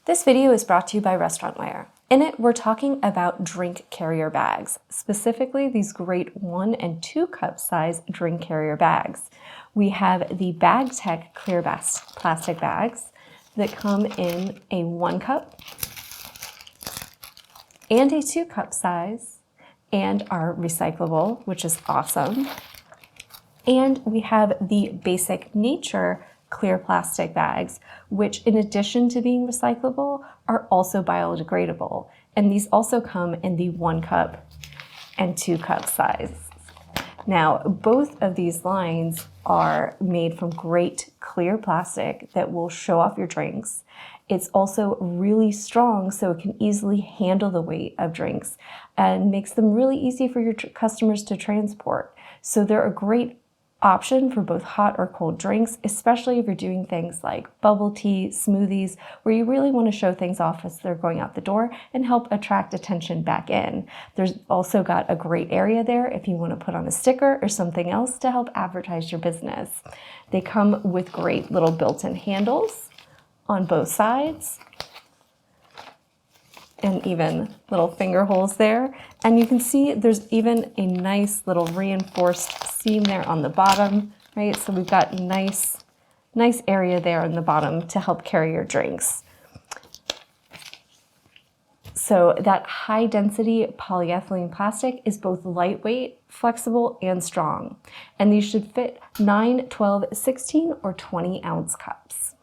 This video is brought to you by Restaurantware. In it, we're talking about drink carrier bags, specifically these great 1 and 2 cup size drink carrier bags. We have the BagTech clear plastic bags that come in a 1 cup and a 2 cup size and are recyclable, which is awesome. And we have the Basic Nature clear plastic bags, which in addition to being recyclable, are also biodegradable. And these also come in the 1 cup and 2 cup size. Now, both of these lines are made from great clear plastic that will show off your drinks. It's also really strong, so it can easily handle the weight of drinks and makes them really easy for your customers to transport. So they're a great option for both hot or cold drinks, especially if you're doing things like bubble tea, smoothies, where you really want to show things off as they're going out the door and help attract attention back in. There's also got a great area there if you want to put on a sticker or something else to help advertise your business. They come with great little built-in handles on both sides, and even little finger holes there. And you can see there's even a nice little reinforced seam there on the bottom, right? So we've got nice area there on the bottom to help carry your drinks. So that high density polyethylene plastic is both lightweight, flexible, and strong. And these should fit 9, 12, 16, or 20 ounce cups.